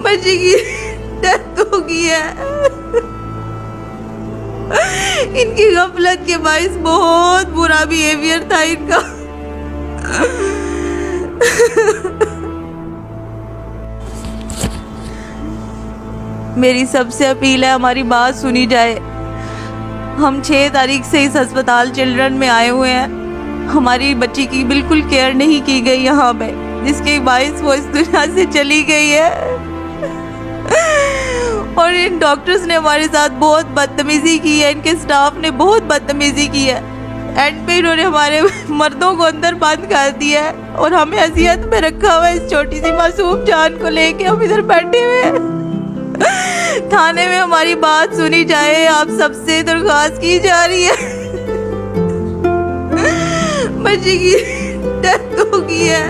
बच्ची की डेथ हो गई है। इनकी गफलत के बाइस बहुत बुरा बिहेवियर था इनका। मेरी सबसे अपील है हमारी बात सुनी जाए। हम 6 तारीख से इस अस्पताल चिल्ड्रन में आए हुए हैं। हमारी बच्ची की बिल्कुल केयर नहीं की गई यहाँ पे, जिसके बाइस वो इस दुनिया से चली गई है। और इन डॉक्टर्स ने हमारे साथ बहुत बदतमीजी की है, इनके स्टाफ ने बहुत बदतमीजी की है। एंड पे इन्होंने हमारे मर्दों को अंदर बंद कर दिया है और हमें अजियत में रखा हुआ है। इस छोटी सी मासूम जान को लेके हम इधर बैठे हुए हैं। थाने में हमारी बात सुनी जाए, आप सबसे दरख्वास्त की जा रही है। बच्ची की डेथ हो गई है।